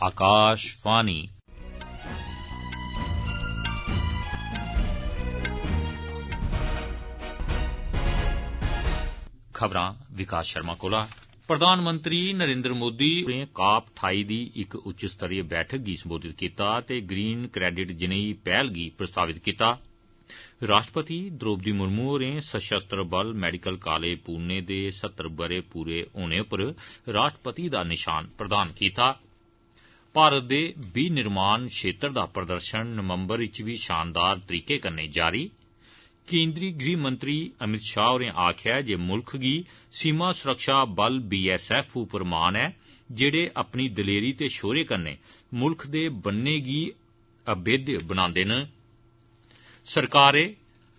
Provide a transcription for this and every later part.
आकाशवाणी। खबरां विकास शर्मा कोला। प्रधानमंत्री नरेंद्र मोदी होरें COP28 दी इक उच्च स्तरीय बैठक गी संबोधित कीता ते ग्रीन क्रेडिट जनेही पहल गी प्रस्तावित कीता। राष्ट्रपति द्रौपदी मुर्मू होरें सशस्त्र बल मैडिकल कालेज पुणे दे 70 ब'रे पूरे होने पर राष्ट्रपति दा निशान प्रदान कीता। भारत दे विनिर्माण क्षेत्र दा प्रदर्शन नवंबर च बी शानदार तरीके कन्नै जारी। केंद्री गृह मंत्री अमित शाह होरें आखेआ जे मुल्ख गी सीमा सुरक्षा बल BSF उप्पर मान ऐ, जेड़े अपनी दलेरी ते शौर्य कन्नै मुल्ख दे बन्ने गी अभेद्य बनांदे न। सरकारै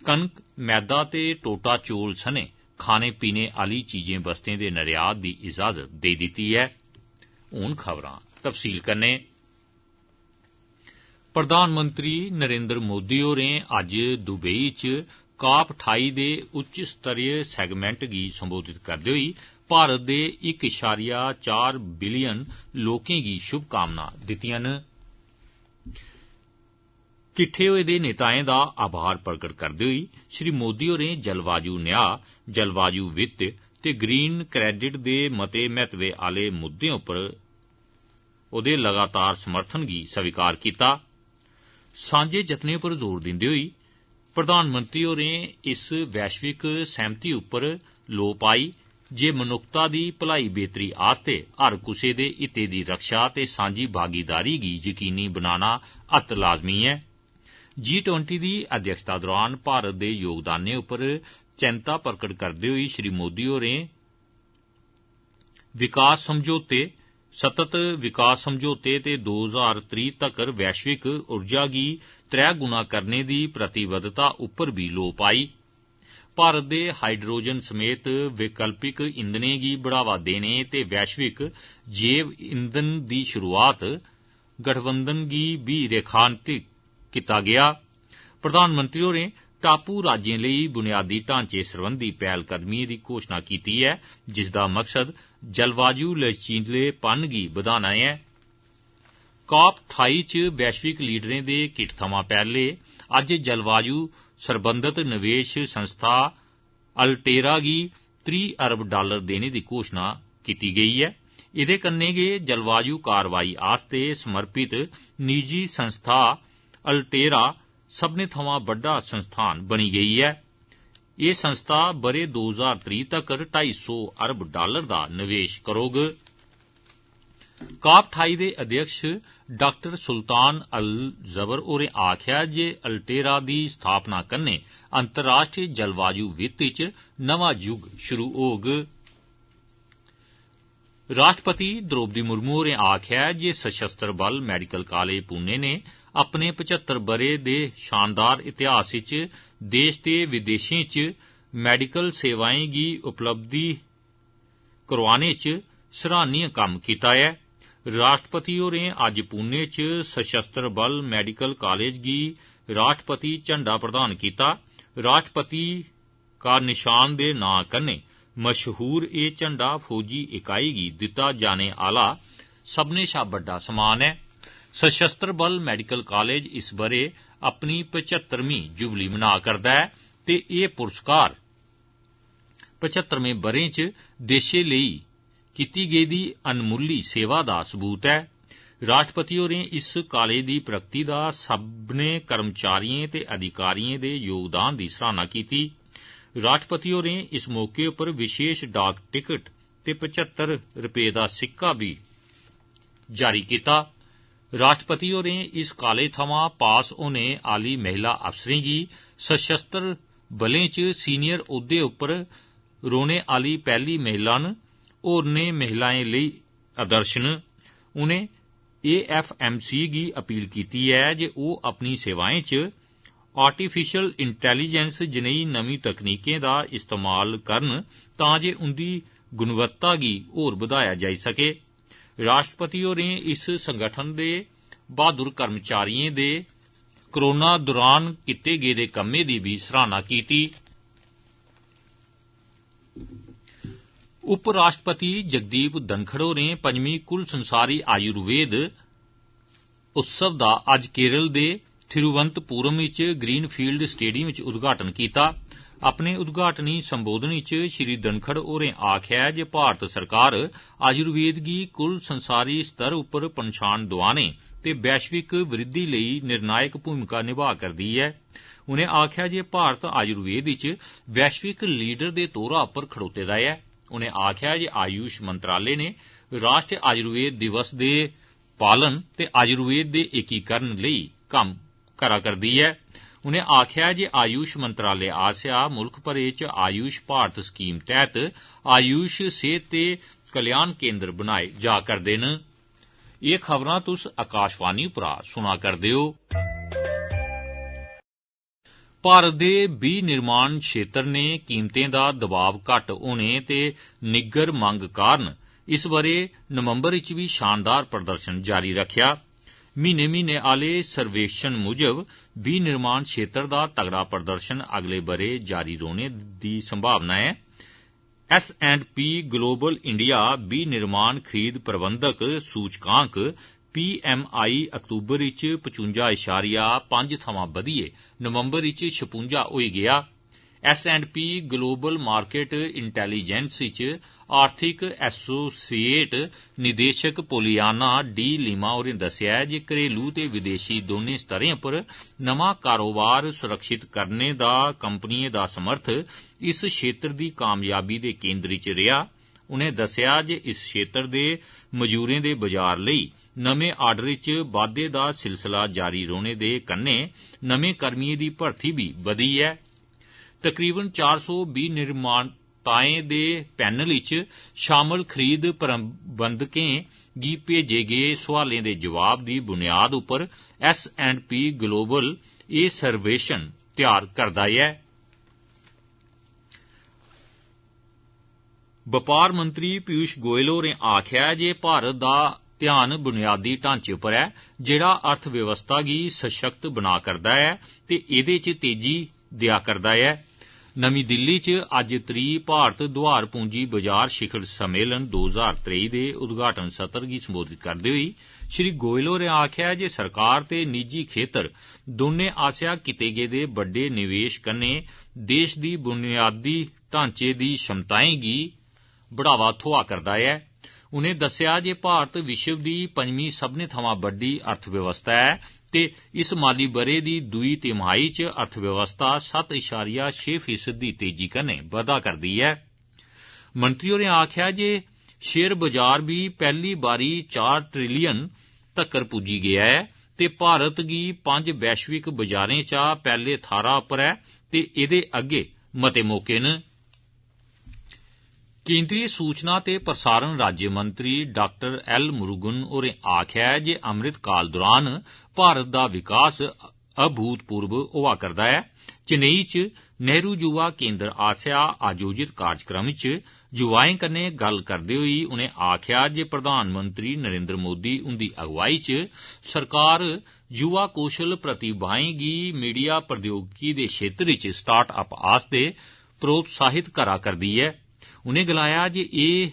कनक, मैदा ते टोटा चौल सने खाने पीने आली चीजें बस्तें दे निर्यात दी इजाजत देई दित्ती ऐ। हुण खबरां तफसील कन्नै। प्रधानमंत्री नरेंद्र मोदी होरें अज्ज दुबई च COP28 दे उच्च स्तरीय सैगमेंट गी संबोधित करदे होई भारत दे 1.4 बिलियन लोकें गी शुभकामनां दित्तियां न। किट्ठे होए दे नेताएं दा आभार प्रगट करदे होई श्री मोदी होरें जलवायु न्याय, जलवायु वित्त ते ग्रीन क्रेडिट दे मते महत्व आले मुद्दें उप्पर ओहदे लगातार समर्थन गी स्वीकार कीता। सांझे जतनें पर जोर दिंदे होई प्रधानमंत्री होरें इस वैश्विक सैहमति उप्पर लोऽ पाई जे मनुक्खता दी भलाई बेहतरी आस्तै हर कुसै दे हितें दी रक्षा ते सांझी भागीदारी गी यकीनी बनाना अत्त लाजमी ऐ। G20 दी अध्यक्षता दौरान भारत दे योगदानै उप्पर चिंता प्रकट करदे होई श्री मोदी होरें विकास समझौते, सतत विकास समझौते ते 2030 तक्कर वैश्विक ऊर्जा गी 3 गुना करने दी प्रतिबद्धता उप्पर भी लोऽ पाई। भारत दे हाइड्रोजन समेत वैकल्पिक ईंधनें गी बढ़ावा देने ते वैश्विक जैव ईंधन दी शुरुआत गठबंधन गी भी रेखांकित कीता गेआ। प्रधानमंत्री होरें टापू राज्यें लेई बुनियादी ढांचे सरबंधी पैह्लकदमिएं दी घोषणा कीती ऐ, जिसदा मकसद जलवायु लचीलेपन गी बधाना ऐ। COP28 च वैश्विक लीडरें दे किट्ठ थमां पैह्ले अज्ज जलवायु सरबंधत निवेश संस्था अल्टेरा गी $30 अरब देने दी घोषणा कीती गेई ऐ। एह्दे कन्नै गै जलवायु कारवाई आस्तै समर्पित निजी संस्था अल्टेरा सब्भनें थमां बड्डा संस्थान बनी गेई ऐ। एह् संस्था ब'रे 2030 तक्कर $250 अरब दा निवेश करोग। COP28 दे अध्यक्ष डॉ सुल्तान अल जबर होरें आखेआ जे अल्टेरा दी स्थापना कन्नै अंतर्राष्ट्रीय जलवायु वित्त च नमां युग शुरू होग। राष्ट्रपति द्रौपदी मुर्मू होरें आखेआ जे सशस्त्र बल मैडिकल कालेज पुणे ने अपने 75 ब'रे दे शानदार इतिहास च देश ते विदेशें च मैडिकल सेवाएं गी उपलब्ध करोआने च सराहनीय कम्म कीता ऐ। राष्ट्रपति होरें अज्ज पुणे च सशस्त्र बल मैडिकल कालेज गी राष्ट्रपति झंडा प्रदान कीता। राष्ट्रपति का निशान दे नां कन्नै मशहूर एह् झंडा फौजी इकाई गी दित्ता जाने आला सब्भनें शा बड्डा सम्मान ऐ। सशस्त्र बल मैडिकल कालेज इस ब'रे अपनी 75वीं जुबली मना करदा ऐ ते एह् पुरस्कार 75वें ब'रें च देशै लेई कीती गेदी अनमुल्ली सेवा दा सबूत ऐ। राष्ट्रपति होरें इस कालेज दी प्रगति दा सब्भनें कर्मचारियें ते अधिकारियें दे योगदान दी सराहना कीती। राष्ट्रपति होरें इस मौके उप्पर विशेष डाक टिकट ते 75 रपेऽ दा सिक्का भी जारी कीता। राष्ट्रपति होरें इस कालेज थमां पास होने आली महिला अफसरें गी सशस्त्र बलें च सीनियर औह्दे उप्पर रौह्ने आली पैह्ली महिला न। होरनें महिलाएं लेई आदर्श न। उनें AFMC गी अपील कीती ऐ जे ओह् अपनी सेवाएं च आर्टिफिशियल इंटैलीजेंस जनेही नमीं तकनीकें दा इस्तेमाल करन तां जे उंदी गुणवत्ता गी होर बधाया जाई सके। राष्ट्रपति होरें इस संगठन दे बहादुर कर्मचारियें दे कोरोना दौरान कीते गेदे कम्में दी भी सराहना कीती। उप राष्ट्रपति जगदीप धनखड़ होरें 5वीं कुल संसारी आयुर्वेद उत्सव का अज केरल के थिरुवनंतपुरम विच ग्रीनफील्ड स्टेडियम विच उद्घाटन किया। अपने उद्घाटनी संबोधन विच श्री धनखड़ होरें आख्या जे भारत सरकार आयुर्वेद गी कुल संसारी स्तर उपर पन्छान दुआने ते वैश्विक वृद्धि लई निर्णायक भूमिका निभा करदी है। उनें आख्या जे भारत आयुर्वेद विच वैश्विक लीडर दे तौरा पर खड़ोते दा है। उनें आख्या जे आयुष मंत्रालय ने राष्ट्रीय आयुर्वेद दिवस दे पालन ते आयुर्वेद दे एकीकरण लई कम्म करा करदी है। उनें आख्या जे आयुष मंत्रालय आसेआ मुल्ख भरे च आयुष भारत स्कीम तैहत आयुष सेहत ते कल्याण केन्द्र बनाए जा करदे न। एह खबरां तुस आकाशवाणी परा सुना करदे हो। भारत दे विनिर्माण क्षेत्र ने कीमतें दा दबाव घट्ट होने ते निग्गर मंग कारण इस बरे नवंबर च भी शानदार प्रदर्शन जारी रखा। महीने महीने आले सर्वेक्षण मुजब विनिर्माण क्षेत्र दा तगड़ा प्रदर्शन अगले बरे जारी रौहने दी संभावना है। S&P ग्लोबल इंडिया विनिर्माण खरीद प्रबंधक सूचकांक PMI अक्तूबर च 55.5 थमां बधियै नवंबर च 56 होई गया। S&P ग्लोबल मार्केट इंटैलीजेंस च आर्थिक एसोसिएट निदेशक पोलियाना डी लीमा होरें दस्सिया जे घरेलू ते विदेशी दौनें स्तरें पर नमां कारोबार सुरक्षित करने दा कंपनियें दा समर्थ इस क्षेत्र दी कामयाबी दे केंद्र च रेहा। उनें दस्सिया जे इस क्षेत्र दे मजूरें दे बाजार लेई नमें आर्डर च बाद्दे दा सिलसिला जारी रौहने दे कन्नै नमें कर्मियें दी भर्थी भी बधी है। तकरीबन 400 विनिर्माताएं दे पैनल च शामल खरीद प्रबंधकें गी भेजे गे सवालें दे जवाब दी बुनियाद उपर S&P ग्लोबल एह सर्वेक्षण तैयार करदा है। बपार मंत्री पीयूष गोयल होरें आख्या जे भारत दा ध्यान बुनियादी ढांचे पर है जेड़ा अर्थव्यवस्था गी सशक्त बना करदा है ते एहदे च तेजी दिया करदा है। नमीं दिल्ली च अज्ज त्री भारत दुआर पूंजी बाजार शिखर सम्मेलन 2023 दे उद्घाटन सत्र गी संबोधित करदे होई श्री गोयल होरें आख्या जे सरकार ते निजी खेतर दौनें आसेआ कीते गेदे बड्डे निवेश कन्नै देश दी बुनियादी ढांचे दी क्षमताएं गी बढ़ावा थ्होआ करदा है। उनें दस्सिया जे भारत विश्व दी 5वीं सब्भनें थमां बड्डी अर्थव्यवस्था है ते इस माली बरे दी दूई तिमाही च अर्थव्यवस्था 7.6% दी तेजी कन्नै बधा करदी है। मंत्री होरें आख्या जे शेयर बाजार भी पहली बारी 4 ट्रिलियन तक्कर पुज्जी गया है ते भारत गी 5 वैश्विक बाजारें चा पैहले थाह्रा पर है ते एहदे अग्गे मते मौके न। केंद्रीय सूचना ते प्रसारण राज्य मंत्री डॉक्टर एल मुरुगन होरें आख्या है जे अमृत काल दौरान भारत दा विकास अभूतपूर्व होआ करदा है। चेन्नई च नेहरू युवा केंद्र आसेआ आयोजित कार्यक्रम च युवाएं कन्नै गल्ल करदे होई उनें आख्या जे प्रधानमंत्री नरेंद्र मोदी हुंदी अगुवाई च सरकार युवा कौशल प्रतिभाएं गी मीडिया प्रौद्योगिकी दे क्षेत्र च स्टार्ट अप आस्ते प्रोत्साहित करा करदी है। उनें गलाया जे एह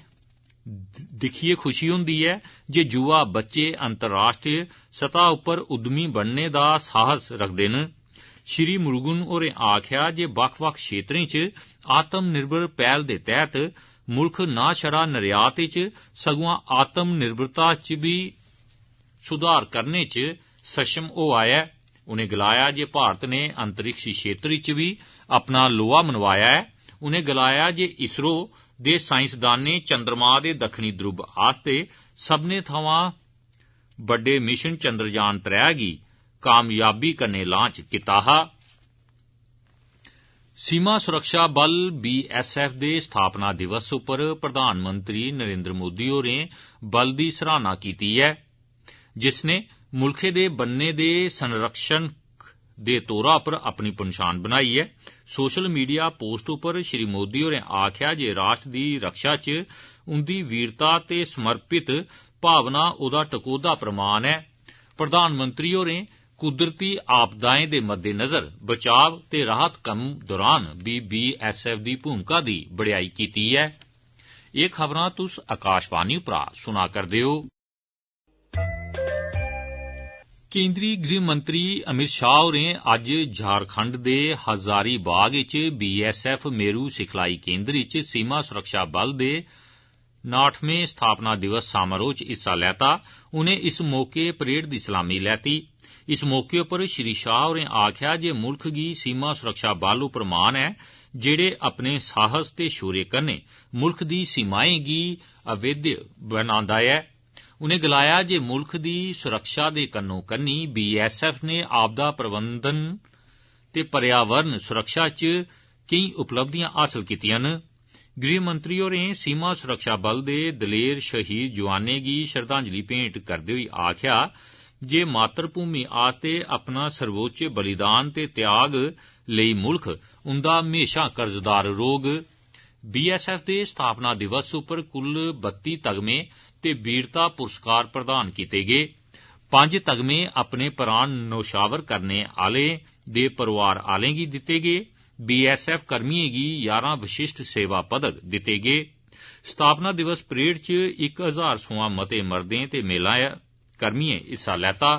दिक्खियै खुशी हुंदी है जे युवा बच्चे अंतर्राष्ट्रीय सतह उपर उद्यमी बनने दा साहस रखदे न। श्री मुरुगन होरें आख्या जे बक्ख-बक्ख क्षेत्रें च आत्म निर्भर पहल दे तैहत मुल्ख ना छड़ा निर्यात च सगुआं आत्म निर्भरता च भी सुधार करने च सक्षम होआ है। उनें गलाया जे भारत ने अंतरिक्ष क्षेत्र च भी अपना लोहा मनवाया है। उनें गलाया जे इसरो दे साइंसदानें चंद्रमा दे दक्खनी ध्रुव आस्ते सब्भनें थमां बड्डे मिशन चंद्रयान 3 गी कामयाबी कन्नै लांच कीता हा। सीमा सुरक्षा बल BSF दे स्थापना दिवस उपर प्रधानमंत्री नरेंद्र मोदी होरें बल दी सराहना कीती है जिसने मुल्खै दे बन्ने दे संरक्षण दे तौरा पर अपनी पन्छान बनाई है। सोशल मीडिया पोस्ट उपर श्री मोदी होरें आख्या जे राष्ट्र दी रक्षा च उंदी वीरता ते समर्पित भावना ओहदा टकोह्दा प्रमाण है। प्रधानमंत्री होरें कुदरती आपदाएं दे मद्देनजर बचाव ते राहत कम्म दौरान भी BSF दी भूमिका दी बड़ेयाई कीती है। एह खबरां तुस आकाशवाणी परा सुना करदे हो। केंद्री गृह मंत्री अमित शाह होरें अज्ज झारखंड दे हजारीबाग इच BSF मेरू सिखलाई केंद्र इच सीमा सुरक्षा बल दे 69वें स्थापना दिवस समारोह च हिस्सा लैता। उनें इस मौके परेड दी सलामी लैती। इस मौके पर श्री शाह होरें आखेआ जे मुल्ख गी सीमा सुरक्षा बल उप्पर मान ऐ जेड़े अपने साहस ते शौर्य कन्नै मुल्ख दी सीमाएं गी अभेद्य बनांदा ऐ। उनें गलाया जे मुल्ख दी सुरक्षा दे कन्नो कन्नी BSF ने आपदा प्रबंधन ते पर्यावरण सुरक्षा च केई उपलब्धियां हासल कीतियां न। गृह मंत्री होरें सीमा सुरक्षा बल दे दलेर शहीद जवानें गी श्रद्धांजलि भेंट करदे होई आखेआ जे मातृभूमि आस्ते अपना सर्वोच्च बलिदान ते त्याग लेई मुल्ख उंदा म्हेशा कर्जदार रौह्ग। BSF दे स्थापना दिवस उप्पर कुल 32 तगमे ते वीरता पुरस्कार प्रदान कीते गे। 5 तगमे अपने प्राण नौशावर करने आले दे परोआर आलें गी दित्ते गे। BSF कर्मियें गी 11 विशिष्ट सेवा पदक दित्ते गे। स्थापना दिवस परेड च 1000 सोयां मते मर्दें ते महिला कर्मियें हिस्सा लैता।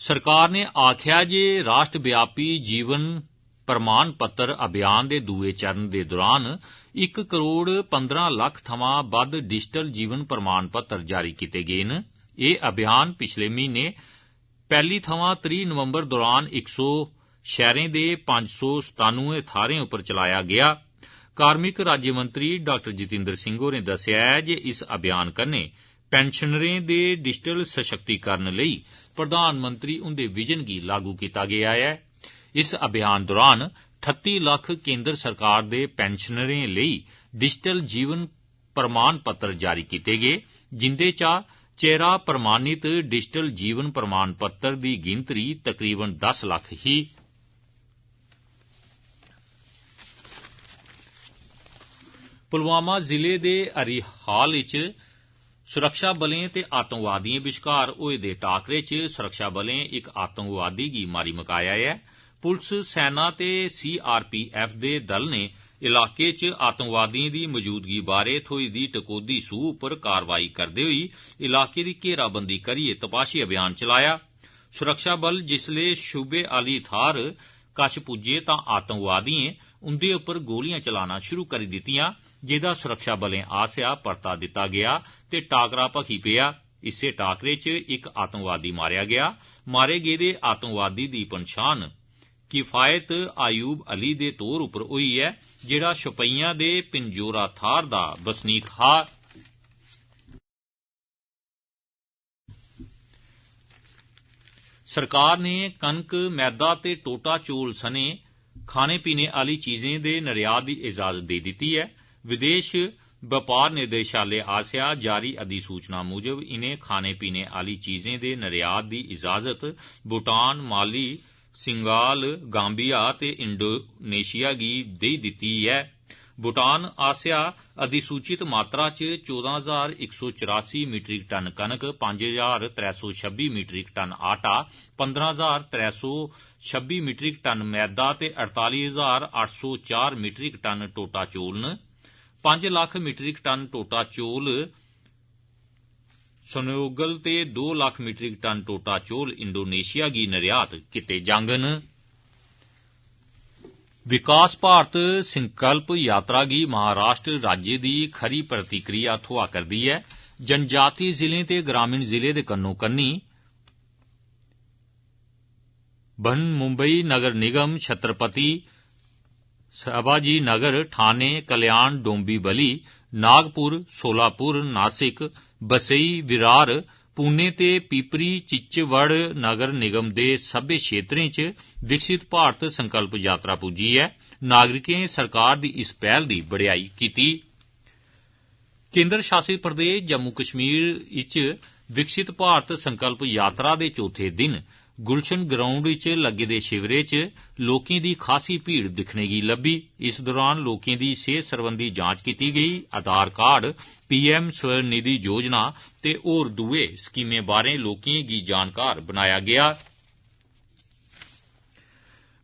सरकार ने आखेआ जे राष्ट्रव्यापी जीवन प्रमाण पत्र अभियान दे दूए चरण दे दौरान 1 करोड़ 15 लक्ख थमां बद्ध डिजिटल जीवन प्रमाण पत्र जारी कीते गे न। एह् अभियान पिछले म्हीने 1 थमां 30 नवंबर दौरान 100 शहरें दे 597 थाह्रें उप्पर चलाया गेआ। कार्मिक राज्यमंत्री डॉ जितेंद्र सिंह होरें दस्सेआ ऐ जे इस अभियान कन्नै पेंशनरें दे डिजिटल सशक्तिकरण लेई प्रधानमंत्री हुंदे विजन गी लागू कीता गेआ ऐ। इस अभियान दौरान 38 लक्ख केंद्र सरकार दे पेंशनरें लेई डिजिटल जीवन प्रमाण पत्र जारी कीते गे, जिंदे चा चेहरा प्रमाणित डिजिटल जीवन प्रमाण पत्र दी गिनतरी तकरीबन 10 लक्ख ही। पुलवामा जिले दे अरिहाल इच सुरक्षा बलें ते आतंकवादिएं विचकार होए दे टाकरे च सुरक्षा बलें इक आतंकवादी गी मारी मकाया ऐ। पुलस, सेना ते CRPF दे दल ने इलाके च आतंकवादिएं दी मौजूदगी बारै थ्होई दी टकोह्दी सूह उप्पर कारवाई करदे होई इलाके दी घेराबंदी करियै तपाशी अभियान चलाया। सुरक्षा बल जिसलै शुबे आली थाह्र कश पुज्जे तां आतंकवादिएं उंदे उप्पर गोलियां चलाना शुरू करी दित्तियां, जेह्दा सुरक्षा बलें आसेआ परता दित्ता गेआ ते टाकरा भखी पेआ। इस्सै टाकरे च इक आतंकवादी मारेआ गेआ। मारे गेदे आतंकवादी दी पन्छान किफायत आयूब अली दे तौर उप्पर होई ऐ, जेह्ड़ा शोपियां दे पिंजोरा थाह्र दा बसनीक हा। सरकार ने कनक, मैदा ते टोटा चौल सने खाने पीने आली चीजें दे निर्यात दी इजाजत दे दित्ती ऐ। विदेश बपार निदेशालय आसेआ जारी अधिसूचना मूजब इनें खाने पीने आली चीजें दे निर्यात दी इजाजत भूटान, माली, सिंगाल, गाम्बिया ते इंडोनेशिया गी देई दित्ती ऐ। भूटान आसेआ अधिसूचित मात्रा च 14,184 मीट्रिक टन कनक, 5,326 मीट्रिक टन आटा, 15,326 मीट्रिक टन मैदा ते 48,804 मीट्रिक टन टोटा चौल न। 5 लक्ख मीट्रिक टन टोटा चौल सनोगल ते 2 लक्ख मीट्रिक टन टोटा चौल इंडोनेशिया गी निर्यात कीते जांगन। विकास भारत संकल्प यात्रा गी महाराष्ट्र राज्य दी खरी प्रतिक्रिया थ्होआ करदी ऐ। जनजातीय जिलें ते ग्रामीण जिले दे कन्नो कन्नी बन मुंबई नगर निगम, छत्रपति संभाजी नगर, ठाणे, कल्याण, डोंबिवली, नागपुर, सोलापुर, नासिक, बसई, विरार, पुणे ते पीपरी चिचवड़ नगर निगम दे सब्बै क्षेत्रें च विकसित भारत संकल्प यात्रा पुज्जी ऐ। नागरिकें सरकार दी इस पहल दी बड़ेयाई कीती। केंद्र शासित प्रदेश जम्मू कश्मीर इच विकसित भारत संकल्प यात्रा दे चौथे दिन गुलशन ग्राउंड इच लग्गे दे शिविरे च लोकें दी खासी भीड़ दिक्खने गी लब्भी। इस दौरान लोकें दी सेहत सरबंधी जांच कीती गेई। आधार कार्ड, PM स्वनिधि योजना ते होर दुए स्कीमें बारै लोकें गी जानकार बनाया गेआ।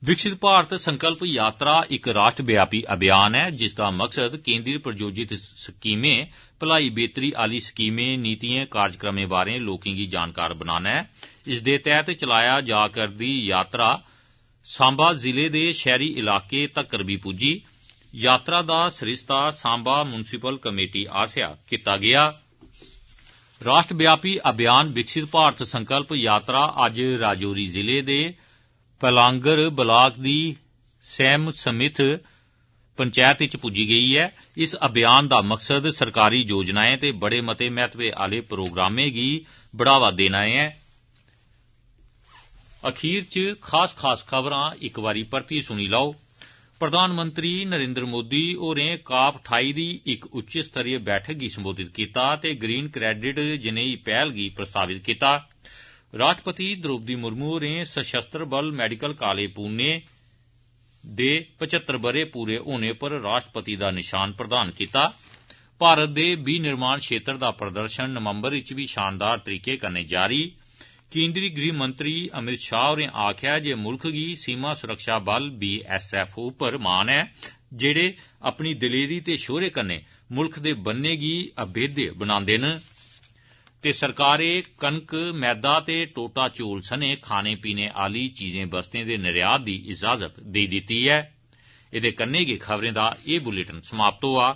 विकसित भारत संकल्प यात्रा एक राष्ट्रव्यापी अभियान है जिसका मकसद केंद्रीय प्रायोजित स्कीमें भलाई बेहतरी आली स्कीमें नीतियां कार्यक्रमें बारे लोकें गी जानकार बनाना है। इस दे तहत चलाया जा करदी यात्रा सांबा जिले दे शहरी इलाके तक्कर भी पुज्जी। यात्रा दा सरिस्ता सांबा म्युनिसिपल कमेटी आसेआ कीता गया। राष्ट्रव्यापी अभियान विकसित भारत संकल्प यात्रा अज्ज राजौरी जिले दे पलांगर ब्लाक दी सैम समिथ पंचायत च पुज्जी गई है। इस अभियान दा मकसद सरकारी योजनाएं ते बड़े मते महत्व आले प्रोग्रामें गी बढ़ावा देना है। अखीर च खास खबरां एक बारी परतियै सुनी लैओ। प्रधानमंत्री नरेंद्र मोदी होरें काप 28 दी इक उच्च स्तरीय बैठक गी संबोधित कीता ते ग्रीन क्रेडिट जनेही पहल गी प्रस्तावित कीता। राष्ट्रपति द्रौपदी मुर्मू होरें सशस्त्र बल मेडिकल कालेज पुणे दे 75 ब'रे पूरे होने पर राष्ट्रपति दा निशान प्रदान कीता। भारत दे विनिर्माण क्षेत्र दा प्रदर्शन नवंबर च भी शानदार तरीके कन्नै जारी। केंद्रीय गृह मंत्री अमित शाह होरें आखेआ जे मुल्ख गी सीमा सुरक्षा बल BSF उप्पर मान है जेड़े अपनी दलेरी ते शौर्य कन्नै मुल्ख दे बन्ने गी अभेद्य बनांदे न ते सरकारै कनक मैदा ते टोटा चौल सने खाने पीने आली चीजें बस्तें दे निर्यात दी इजाजत देई दित्ती ऐ। एह्दे कन्नै गै खबरें दा एह् बुलेटिन समाप्त होआ।